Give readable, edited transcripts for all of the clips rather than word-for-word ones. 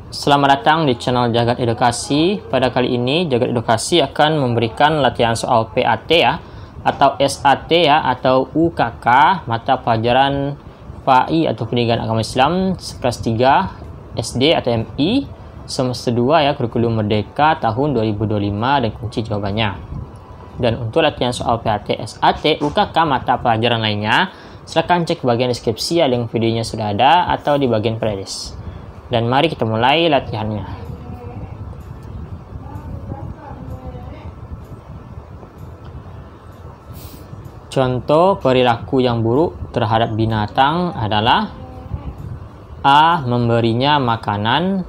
Selamat datang di channel Jagat Edukasi. Pada kali ini Jagat Edukasi akan memberikan latihan soal PAT ya, atau SAT ya, atau UKK, mata pelajaran PAI atau Pendidikan Agama Islam kelas 3 SD atau MI semester 2 ya, kurikulum Merdeka tahun 2025 dan kunci jawabannya. Dan untuk latihan soal PAT, SAT, UKK, mata pelajaran lainnya, silakan cek bagian deskripsi, link videonya sudah ada, atau di bagian playlist. Dan mari kita mulai latihannya. Contoh perilaku yang buruk terhadap binatang adalah A. Memberinya makanan,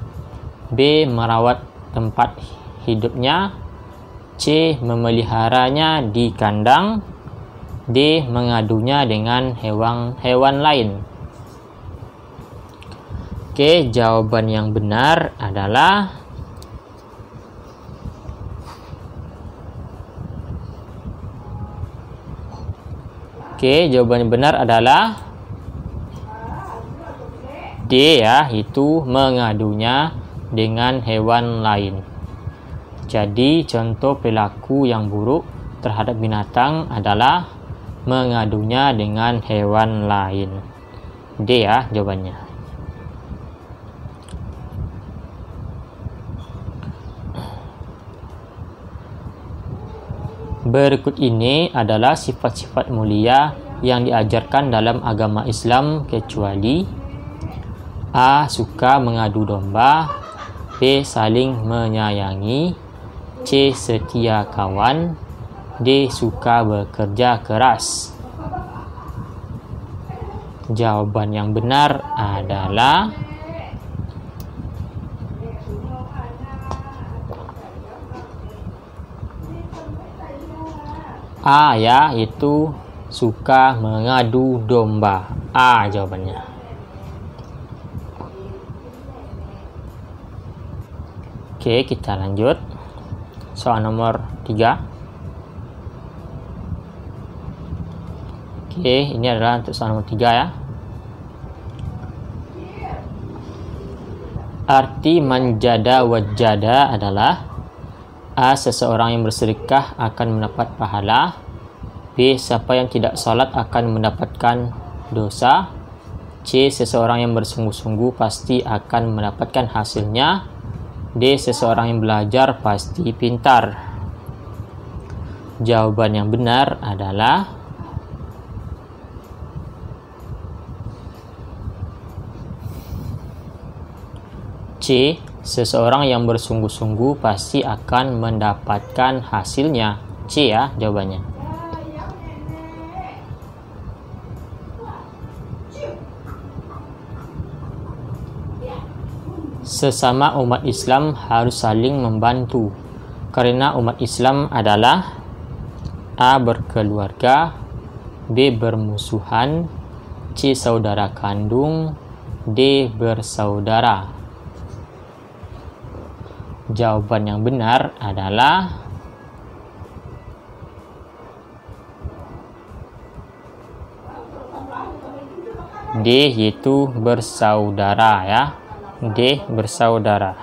B. Merawat tempat hidupnya, C. Memeliharanya di kandang, D. Mengadunya dengan hewan lain. Oke, jawaban yang benar adalah D ya, itu mengadunya dengan hewan lain. Jadi contoh perilaku yang buruk terhadap binatang adalah mengadunya dengan hewan lain. D ya jawabannya. Berikut ini adalah sifat-sifat mulia yang diajarkan dalam agama Islam kecuali A. Suka mengadu domba, B. Saling menyayangi, C. Setia kawan, D. Suka bekerja keras. Jawaban yang benar adalah A ya, itu suka mengadu domba. A jawabannya. Oke, kita lanjut. Soal nomor 3. Oke, ini adalah untuk soal nomor 3 ya. Arti manjada wajada adalah A. Seseorang yang bersedekah akan mendapat pahala, B. Siapa yang tidak salat akan mendapatkan dosa, C. Seseorang yang bersungguh-sungguh pasti akan mendapatkan hasilnya, D. Seseorang yang belajar pasti pintar. Jawaban yang benar adalah C. Seseorang yang bersungguh-sungguh pasti akan mendapatkan hasilnya. C ya jawabannya. Sesama umat Islam harus saling membantu, karena umat Islam adalah A. Berkeluarga, B. Bermusuhan, C. Saudara kandung, D. Bersaudara. Jawaban yang benar adalah D, yaitu bersaudara ya. D, bersaudara.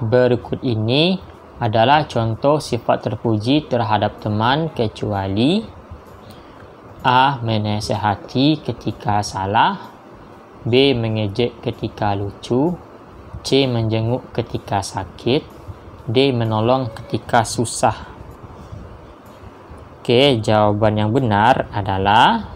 Berikut ini adalah contoh sifat terpuji terhadap teman kecuali A. Menasehati ketika salah, B. Mengejek ketika lucu, C. Menjenguk ketika sakit, D. Menolong ketika susah. Oke, jawaban yang benar adalah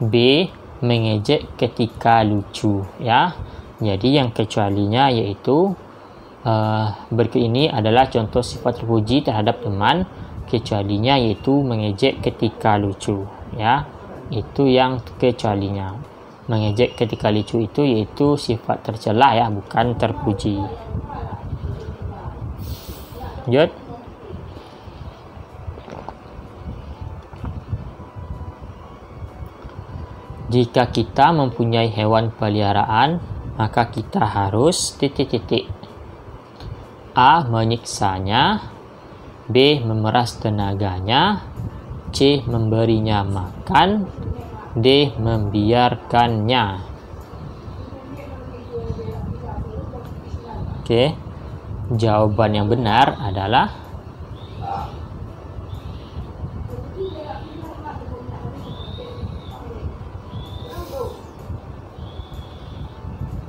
B. Mengejek ketika lucu ya. Jadi yang kecualinya yaitu berikut ini adalah contoh sifat terpuji terhadap teman kecualinya yaitu mengejek ketika lucu ya. Itu yang kecualinya. Mengejek ketika lucu itu yaitu sifat tercela ya, bukan terpuji. Lanjut. Jika kita mempunyai hewan peliharaan, maka kita harus A. Menyiksanya, B. Memeras tenaganya, C. Memberinya makan, D. Membiarkannya. Oke, jawaban yang benar adalah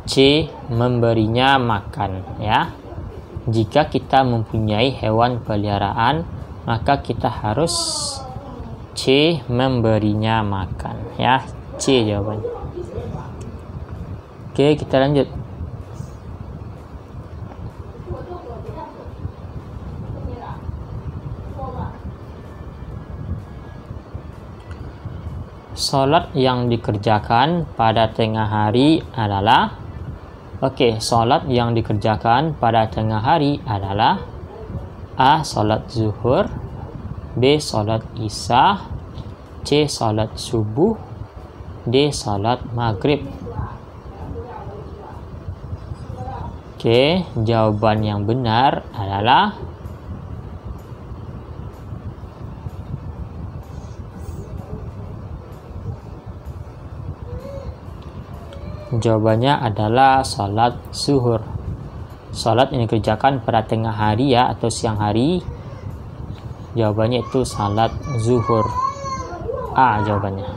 C. Memberinya makan, ya. Jika kita mempunyai hewan peliharaan, maka kita harus C. Memberinya makan, ya. C jawabannya. Oke, kita lanjut. Salat yang dikerjakan pada tengah hari adalah salat yang dikerjakan pada tengah hari adalah A. Salat zuhur, B. Salat isya, C. Salat subuh, D. Salat maghrib. Oke, jawaban yang benar adalah salat zuhur. Salat yang dikerjakan pada tengah hari, ya, atau siang hari. Jawabannya itu salat zuhur. A jawabannya.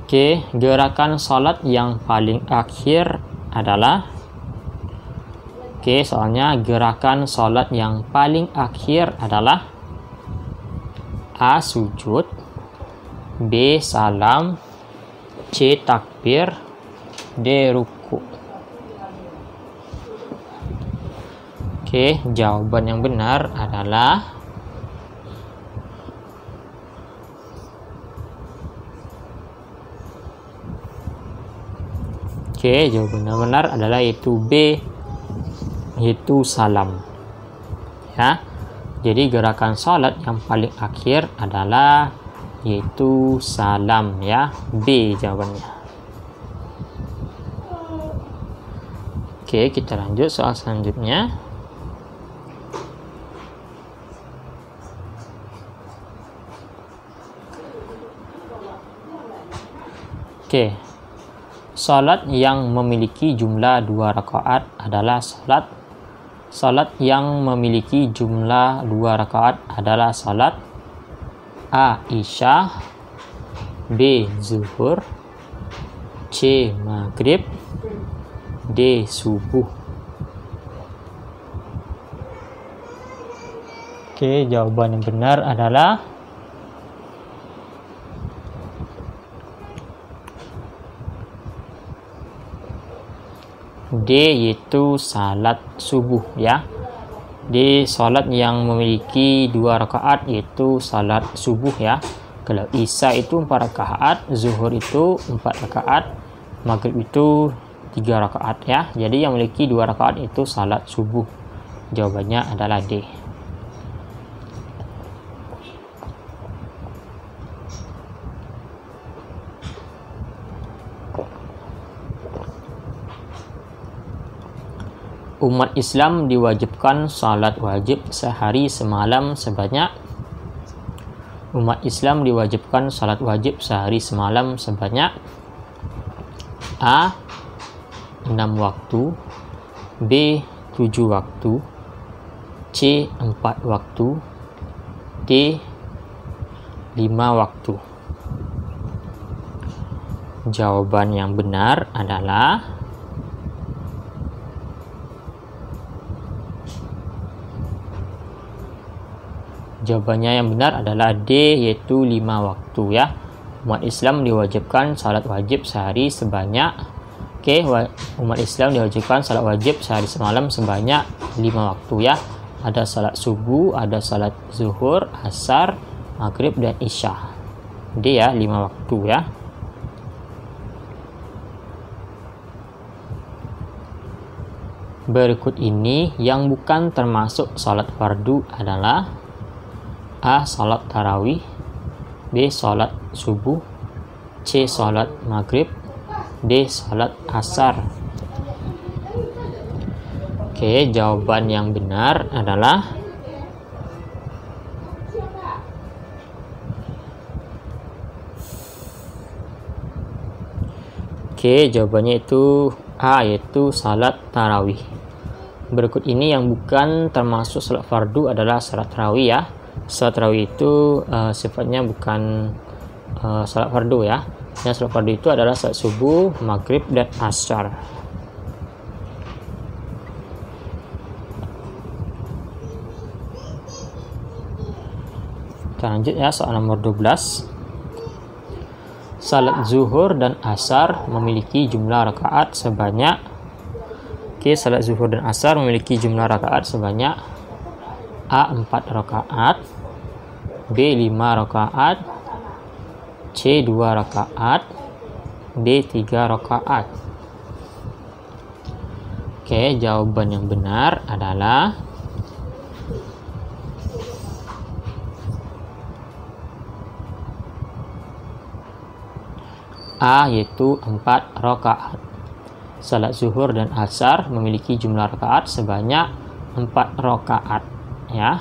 Oke, gerakan salat yang paling akhir adalah soalnya gerakan salat yang paling akhir adalah A. Sujud, B. Salam, C. Takbir, D. Ruku. Jawaban yang benar adalah jawaban yang benar adalah yaitu B, yaitu salam, ya. Jadi gerakan salat yang paling akhir adalah yaitu salam, ya. B jawabannya. Kita lanjut soal selanjutnya. Salat yang memiliki jumlah 2 rakaat adalah salat yang memiliki jumlah 2 rakaat adalah salat A. Isya, B. Zuhur, C. Maghrib, D. Subuh. Jawaban yang benar adalah D, yaitu salat subuh, ya. Di salat yang memiliki 2 rakaat yaitu salat subuh, ya. Kalau isya itu 4 rakaat, zuhur itu 4 rakaat, maghrib itu 3 rakaat, ya. Jadi yang memiliki 2 rakaat itu salat subuh. Jawabannya adalah D. Umat Islam diwajibkan salat wajib sehari semalam sebanyak A. 6 waktu, B. 7 waktu, C. 4 waktu, D. 5 waktu. Jawaban yang benar adalah Jawabannya yang benar adalah D, yaitu 5 waktu, ya. Umat Islam diwajibkan salat wajib sehari sebanyak umat Islam diwajibkan salat wajib sehari semalam sebanyak 5 waktu, ya. Ada salat subuh, ada salat zuhur, asar, maghrib, dan isya. D, ya, 5 waktu, ya. Berikut ini yang bukan termasuk salat fardu adalah A. Salat tarawih, B. Salat subuh, C. Salat maghrib, D. Salat asar. Oke, jawaban yang benar adalah jawabannya itu A, yaitu salat tarawih. Berikut ini yang bukan termasuk salat fardu adalah salat tarawih ya. Salat tarawih itu sifatnya bukan salat fardu ya. Yang salat fardu itu adalah salat subuh, maghrib, dan asar. Kita lanjut ya, soal nomor 12. Salat zuhur dan asar memiliki jumlah rakaat sebanyak salat zuhur dan asar memiliki jumlah rakaat sebanyak A. 4 rakaat, B. 5 rakaat, C. 2 rakaat, D. 3 rakaat. Oke, jawaban yang benar adalah A, yaitu 4 rakaat. Salat zuhur dan asar memiliki jumlah rakaat sebanyak 4 rakaat ya.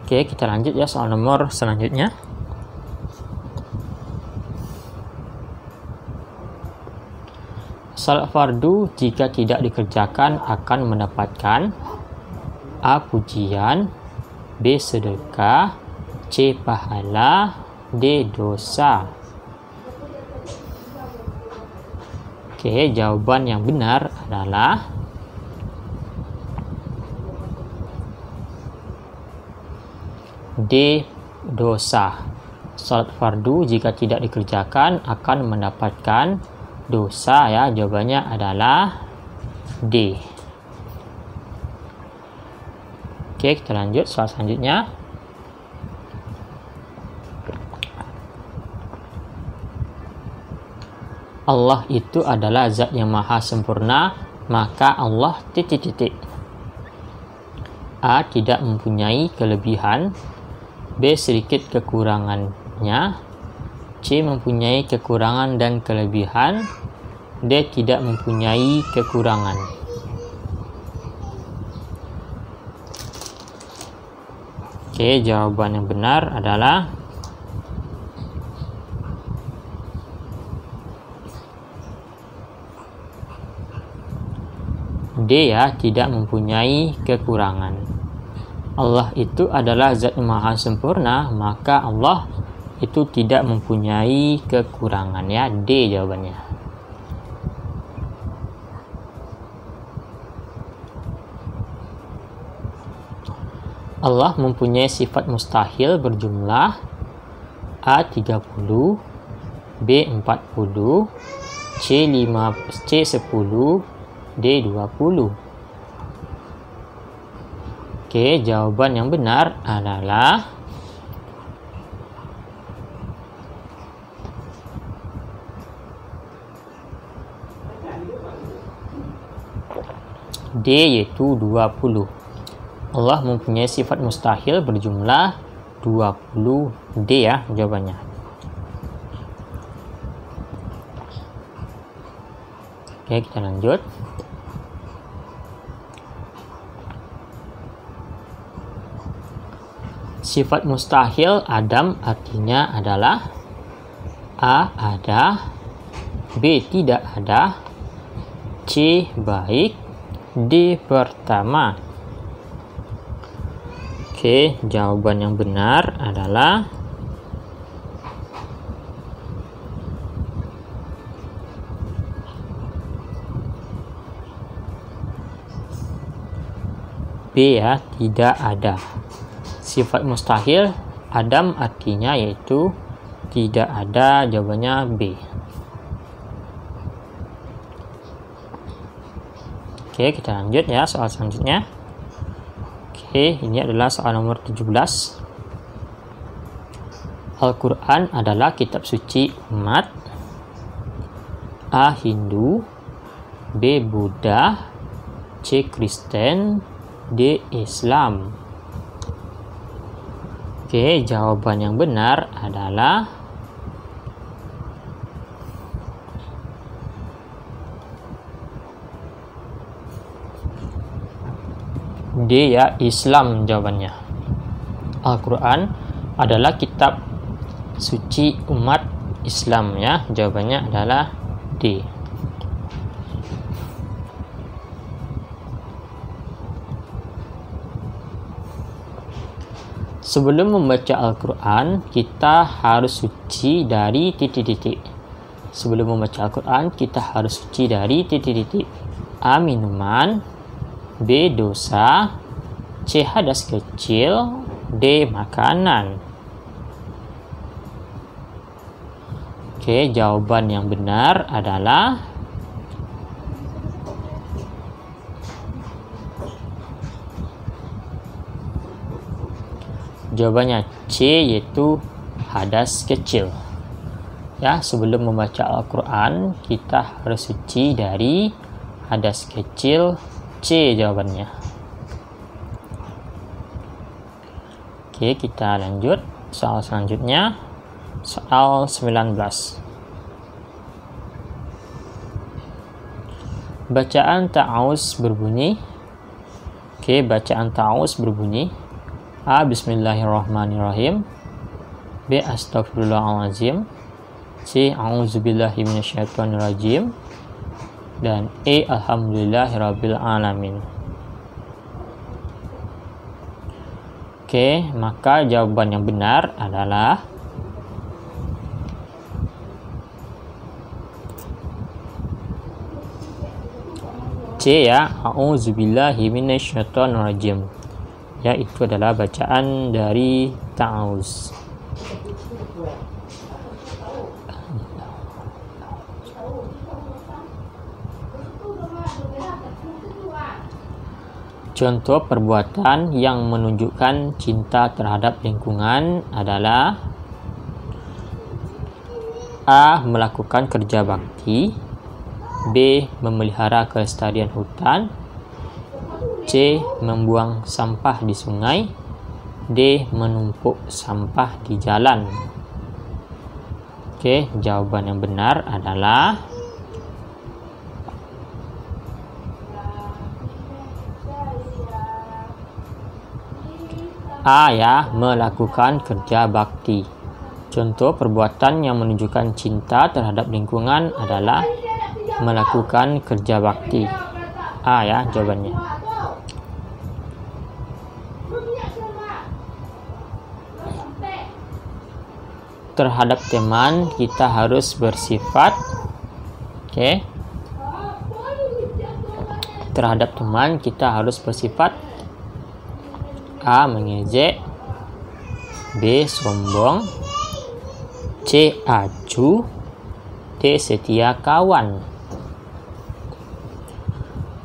Oke, kita lanjut ya soal nomor selanjutnya. Salat fardu jika tidak dikerjakan akan mendapatkan A. pujian, B. sedekah, C. pahala, D. dosa. Oke, jawaban yang benar adalah D. dosa. Salat fardu jika tidak dikerjakan akan mendapatkan dosa ya. Jawabannya adalah D. Oke, kita lanjut soal selanjutnya. Allah itu adalah zat yang maha sempurna, maka Allah A. tidak mempunyai kelebihan, B. sedikit kekurangannya, C. mempunyai kekurangan dan kelebihan, D. tidak mempunyai kekurangan. Oke, jawaban yang benar adalah D ya, tidak mempunyai kekurangan. Allah itu adalah zat yang maha sempurna, maka Allah itu tidak mempunyai kekurangan ya. D jawabannya. Allah mempunyai sifat mustahil berjumlah A. 30, B. 40, C. 10, D. 20. Oke, jawaban yang benar adalah D, yaitu 20. Allah mempunyai sifat mustahil berjumlah 20. D ya jawabannya. Oke, kita lanjut. Sifat mustahil Adam artinya adalah A. ada, B. tidak ada, C. baik, D. pertama. Oke, jawaban yang benar adalah B ya, tidak ada. Sifat mustahil Adam artinya yaitu tidak ada, jawabannya B. Oke, kita lanjut ya soal selanjutnya. Oke, ini adalah soal nomor 17. Al-Quran adalah kitab suci umat A. Hindu, B. Buddha, C. Kristen, D. Islam. Oke, jawaban yang benar adalah D ya, Islam jawabannya. Al-Quran adalah kitab suci umat Islam ya, jawabannya adalah D. Sebelum membaca Al-Quran, kita harus suci dari titik-titik. Sebelum membaca Al-Quran, kita harus suci dari titik-titik. A. Minuman. B. Dosa. C. Hadas kecil. D. Makanan. Oke, jawaban yang benar adalah jawabannya C, yaitu hadas kecil. Ya, sebelum membaca Al-Quran, kita harus suci dari hadas kecil. C jawabannya. Oke, kita lanjut. Soal selanjutnya, soal 19. Bacaan ta'awuz berbunyi. Oke, bacaan ta'awuz berbunyi: A. Bismillahirrahmanirrahim. B. Astaghfirullahaladzim. C. A'udzubillahi minasyaitonirrajim. Dan E. Alhamdulillahirabbil alamin. Oke, maka jawaban yang benar adalah C ya, A'udzubillahi minasyaitonirrajim. Ya, itu adalah bacaan dari ta'awuz. Contoh perbuatan yang menunjukkan cinta terhadap lingkungan adalah A. Melakukan kerja bakti. B. Memelihara kelestarian hutan. C. Membuang sampah di sungai. D. Menumpuk sampah di jalan. Oke, jawaban yang benar adalah A ya, melakukan kerja bakti. Contoh perbuatan yang menunjukkan cinta terhadap lingkungan adalah melakukan kerja bakti. A ya, jawabannya. Terhadap teman kita harus bersifat terhadap teman kita harus bersifat A. Mengejek. B. Sombong. C. Acuh. D. Setia kawan.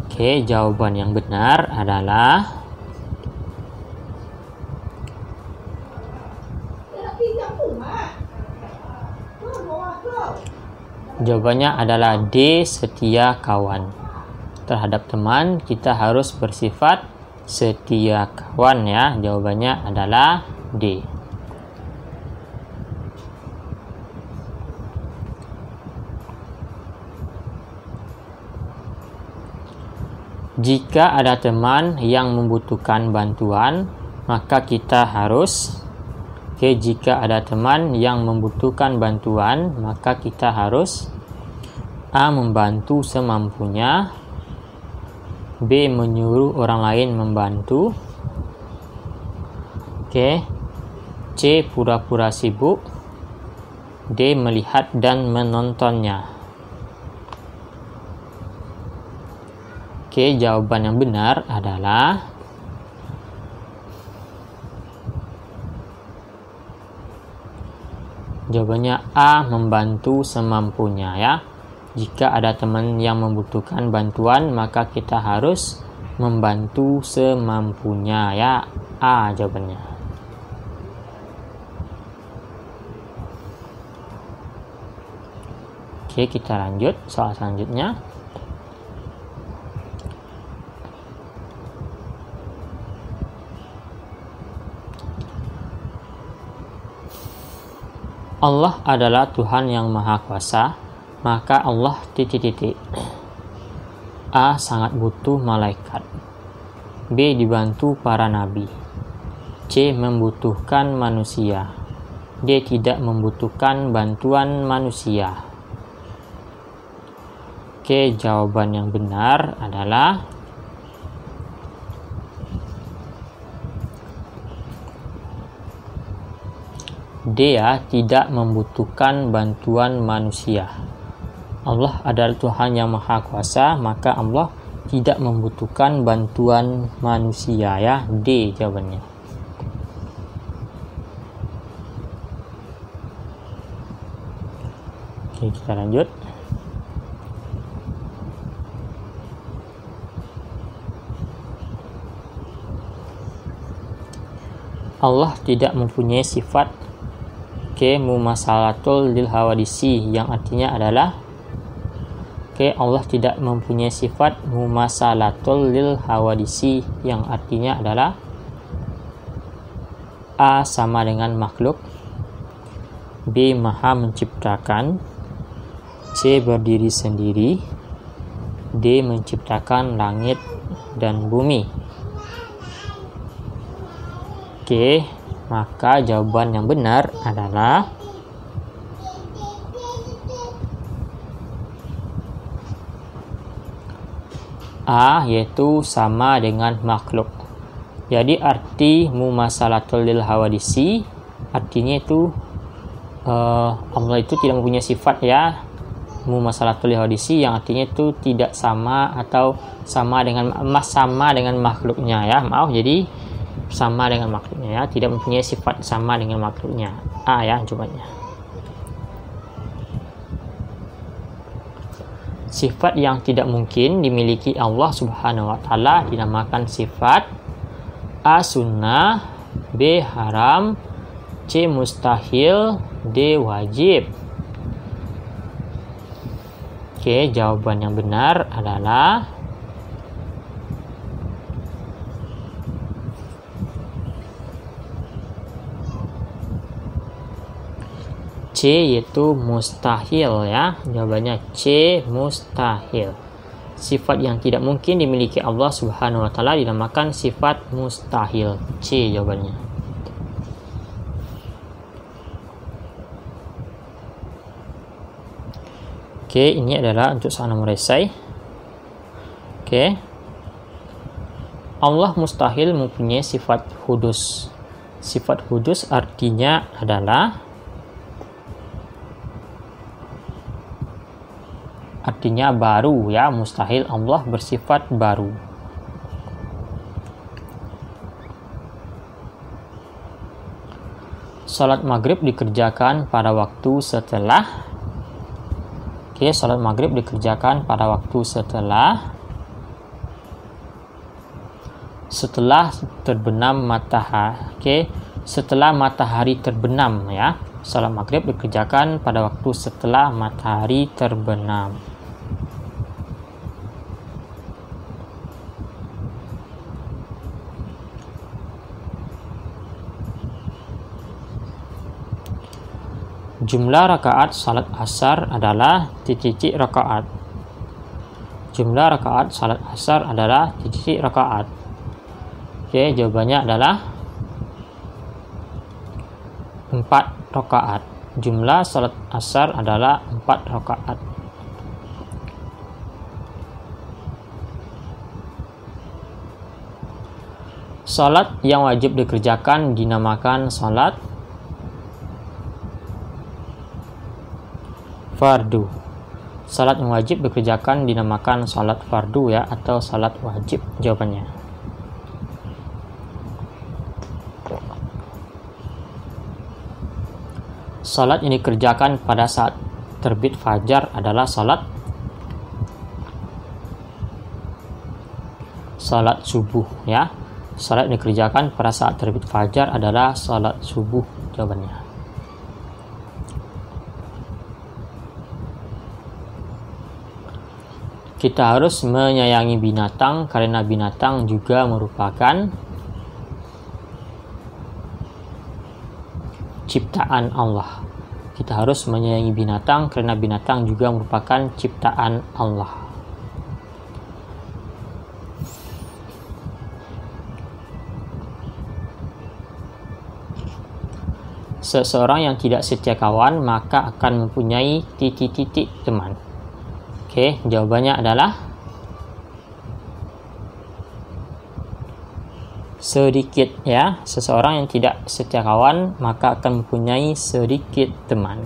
Oke, jawaban yang benar adalah jawabannya adalah D. Setia kawan. Terhadap teman kita harus bersifat setia kawan ya. Jawabannya adalah D. Jika ada teman yang membutuhkan bantuan, maka kita harus jika ada teman yang membutuhkan bantuan, maka kita harus A. Membantu semampunya. B. Menyuruh orang lain membantu. C. Pura-pura sibuk. D. Melihat dan menontonnya. Jawaban yang benar adalah jawabannya A. Membantu semampunya ya. Jika ada teman yang membutuhkan bantuan, maka kita harus membantu semampunya ya. A jawabannya. Kita lanjut soal selanjutnya. Allah adalah Tuhan yang Maha Kuasa, maka Allah titik-titik. A. Sangat butuh malaikat. B. Dibantu para nabi. C. Membutuhkan manusia. D. Tidak membutuhkan bantuan manusia. Oke, jawaban yang benar adalah D. Ya, tidak membutuhkan bantuan manusia. Allah adalah Tuhan yang Maha Kuasa, maka Allah tidak membutuhkan bantuan manusia, ya. D jawabannya. Oke, kita lanjut. Allah tidak mempunyai sifat mumasalatul lil hawadisi, yang artinya adalah Allah tidak mempunyai sifat mumasalatul lil hawadisi, yang artinya adalah A. Sama dengan makhluk. B. Maha menciptakan. C. Berdiri sendiri. D. Menciptakan langit dan bumi. Oke, maka jawaban yang benar adalah A, yaitu sama dengan makhluk. Jadi arti mumasalatul lil hawadisi artinya itu Allah itu tidak mempunyai sifat, ya, mumasalatul lil hawadisi, yang artinya itu tidak sama atau sama dengan makhluknya, ya. Jadi sama dengan makhluknya, ya, tidak mempunyai sifat sama dengan makhluknya. A, ya, jawabannya. Sifat yang tidak mungkin dimiliki Allah Subhanahu wa Ta'ala dinamakan sifat A. Sunnah, B. Haram, C. Mustahil, D. Wajib. Oke, jawaban yang benar adalah C, yaitu mustahil, ya. Jawabannya C, mustahil. Sifat yang tidak mungkin dimiliki Allah Subhanahu wa Ta'ala dinamakan sifat mustahil. C jawabannya. Oke, ini adalah untuk soal nomor esai. Oke. Allah mustahil mempunyai sifat hudus. Sifat hudus artinya adalah baru, ya. Mustahil Allah bersifat baru. Salat maghrib dikerjakan pada waktu setelah. Oke, salat maghrib dikerjakan pada waktu setelah terbenam matahari. Oke, setelah matahari terbenam, ya. Salat maghrib dikerjakan pada waktu setelah matahari terbenam. Jumlah rakaat salat asar adalah titik rakaat. Jumlah rakaat salat asar adalah titik rakaat. Oke, jawabannya adalah 4 rakaat. Jumlah salat asar adalah 4 rakaat. Salat yang wajib dikerjakan dinamakan salat fardu. Salat yang wajib dikerjakan dinamakan salat fardu, ya, atau salat wajib jawabannya. Salat yang dikerjakan pada saat terbit fajar adalah salat subuh, ya. Salat yang dikerjakan pada saat terbit fajar adalah salat subuh jawabannya. Kita harus menyayangi binatang karena binatang juga merupakan ciptaan Allah. Kita harus menyayangi binatang karena binatang juga merupakan ciptaan Allah. Seseorang yang tidak setia kawan maka akan mempunyai titik-titik teman. Oke, jawabannya adalah sedikit ya. Seseorang yang tidak setia kawan maka akan mempunyai sedikit teman.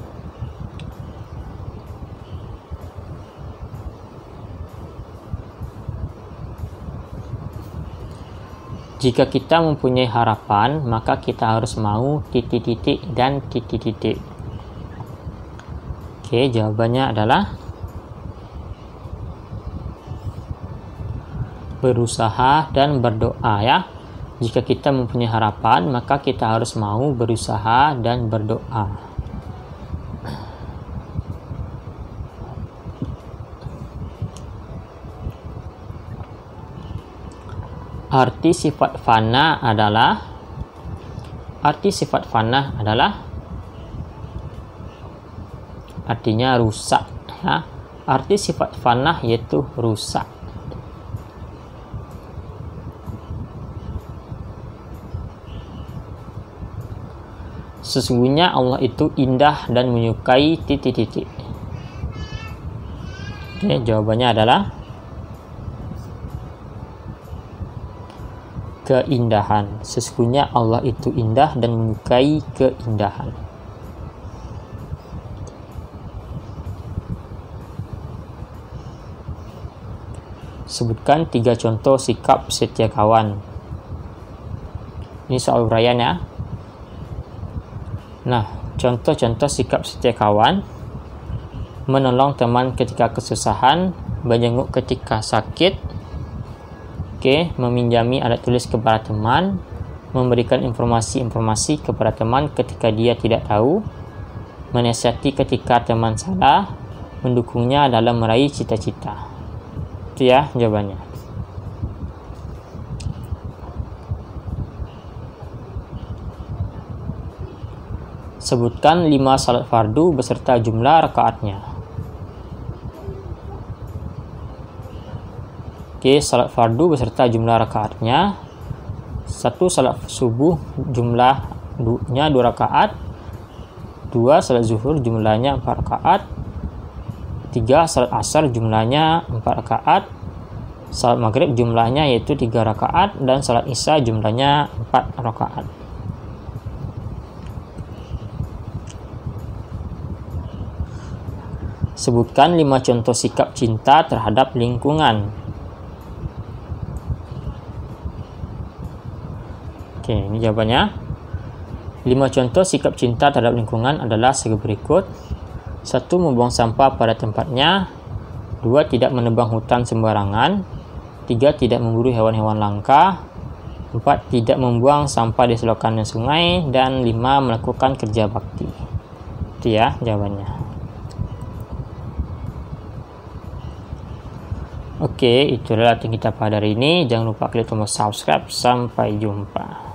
Jika kita mempunyai harapan, maka kita harus mau titik-titik dan titik-titik. Oke, jawabannya adalah berusaha dan berdoa ya. Jika kita mempunyai harapan, maka kita harus mau berusaha dan berdoa. Arti sifat fana adalah artinya rusak ya. Arti sifat fana yaitu rusak. Sesungguhnya Allah itu indah dan menyukai titik-titik. Oke, jawabannya adalah keindahan. Sesungguhnya Allah itu indah dan menyukai keindahan. Sebutkan 3 contoh sikap setia kawan. Ini soal uraian ya. Nah, contoh-contoh sikap setia kawan: menolong teman ketika kesusahan, menjenguk ketika sakit, meminjami alat tulis kepada teman, memberikan informasi-informasi kepada teman ketika dia tidak tahu, menasihati ketika teman salah, mendukungnya dalam meraih cita-cita. Itu ya jawabannya. Sebutkan 5 salat fardu beserta jumlah rakaatnya. Salat fardu beserta jumlah rakaatnya: 1. Salat subuh jumlahnya 2 rakaat. 2. Salat zuhur jumlahnya 4 rakaat. 3. Salat asar jumlahnya 4 rakaat. Salat maghrib jumlahnya yaitu 3 rakaat. Dan salat isya jumlahnya 4 rakaat. Sebutkan 5 contoh sikap cinta terhadap lingkungan. Ini jawabannya. 5 contoh sikap cinta terhadap lingkungan adalah sebagai berikut. 1. Membuang sampah pada tempatnya. 2. Tidak menebang hutan sembarangan. 3. Tidak memburu hewan-hewan langka. 4. Tidak membuang sampah di selokan dan sungai. Dan 5. Melakukan kerja bakti. Itu ya jawabannya. Oke, itulah latihan kita pada hari ini. Jangan lupa klik tombol subscribe. Sampai jumpa.